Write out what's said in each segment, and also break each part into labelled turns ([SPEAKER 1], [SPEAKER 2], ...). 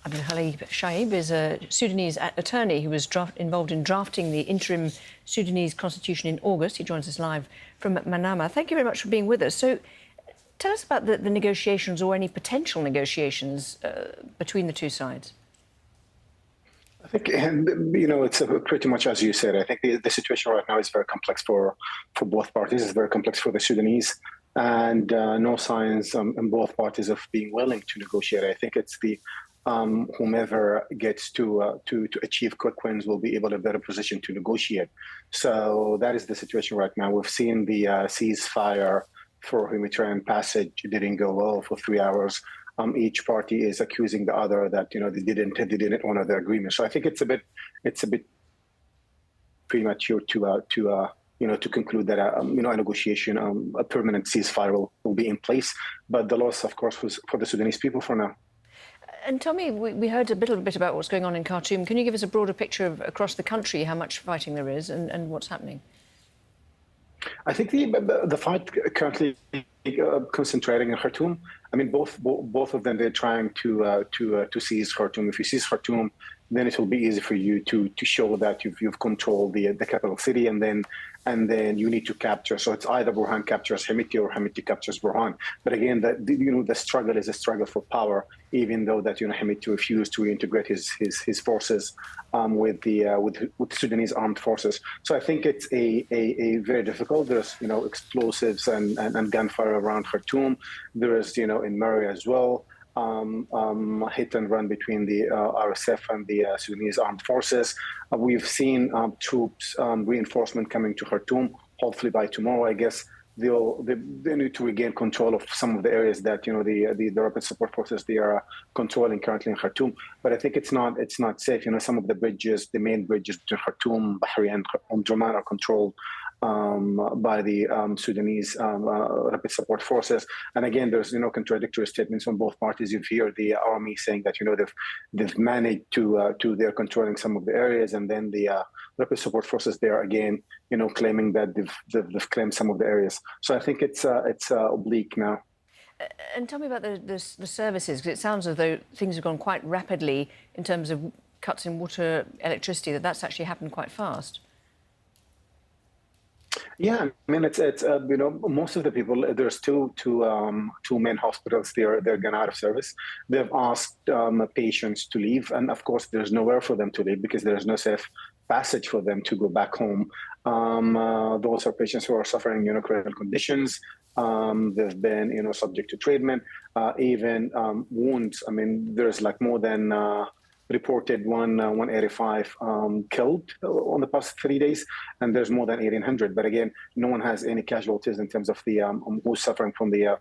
[SPEAKER 1] Abdelkhalig Shaib is a Sudanese attorney who was involved in drafting the interim Sudanese constitution in August. He joins us live from Manama. Thank you very much for being with us. So tell us about the negotiations or any potential negotiations between the two sides.
[SPEAKER 2] I think, it's pretty much as you said. I think the situation right now is very complex for both parties. It's very complex for the Sudanese, and no signs in both parties of being willing to negotiate. I think it's the whomever gets to achieve quick wins will be able to better position to negotiate. So that is the situation right now. We've seen the ceasefire for humanitarian passage didn't go well for 3 hours. Each party is accusing the other that they didn't honor the agreement. So I think it's a bit premature to conclude that a negotiation, a permanent ceasefire will be in place. But the loss, of course, was for the Sudanese people for now.
[SPEAKER 1] And tell me, we heard a little bit about what's going on in Khartoum. Can you give us a broader picture of across the country how much fighting there is and what's happening?
[SPEAKER 2] I think the fight currently concentrating in Khartoum. I mean, both of them, they're trying to seize Khartoum. If you seize Khartoum, then it will be easy for you to show that you've controlled the capital city, and then you need to capture. So it's either Burhan captures Hemeti or Hemeti captures Burhan. But again, the struggle is a struggle for power, even though that Hemeti refused to reintegrate his forces with the Sudanese armed forces. So I think it's a very difficult. There's explosives and gunfire around Khartoum. There is in Murray as well. Hit and run between the RSF and the Sudanese armed forces. We've seen troops reinforcement coming to Khartoum. Hopefully by tomorrow, I guess they need to regain control of some of the areas that the rapid support forces they are controlling currently in Khartoum. But I think it's not safe. Some of the bridges, the main bridges between Khartoum, Bahri, and Omdurman are controlled by the Sudanese rapid support forces. And again, there's contradictory statements from both parties. You hear the army saying that they've managed to they're controlling some of the areas, and then the rapid support forces they are again claiming that they've claimed some of the areas. So I think it's oblique now.
[SPEAKER 1] And tell me about the services, because it sounds as though things have gone quite rapidly in terms of cuts in water, electricity. That's actually happened quite fast. Yeah,
[SPEAKER 2] I mean, it's most of the people. There's two main hospitals. They're gone out of service. They've asked patients to leave, and of course, there's nowhere for them to leave because there's no safe passage for them to go back home. Those are patients who are suffering critical conditions. They've been subject to treatment, even wounds. I mean, there's like more than reported 185 killed on the past 3 days, and there's more than 1,800. But again, no one has any casualties in terms of the who's suffering from the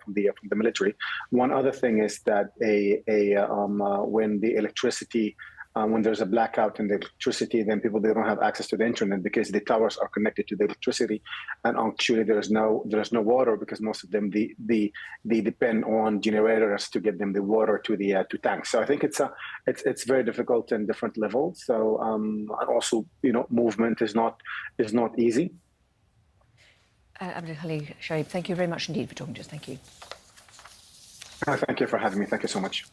[SPEAKER 2] military. One other thing is that when the electricity. When there's a blackout in the electricity, then people they don't have access to the internet because the towers are connected to the electricity, and actually there's no water because most of them they depend on generators to get them the water to tanks. So I think it's very difficult in different levels. So and also movement is not easy.
[SPEAKER 1] Abdelkhalig Shaib, thank you very much indeed for talking to us. Thank you.
[SPEAKER 2] Thank you for having me. Thank you so much.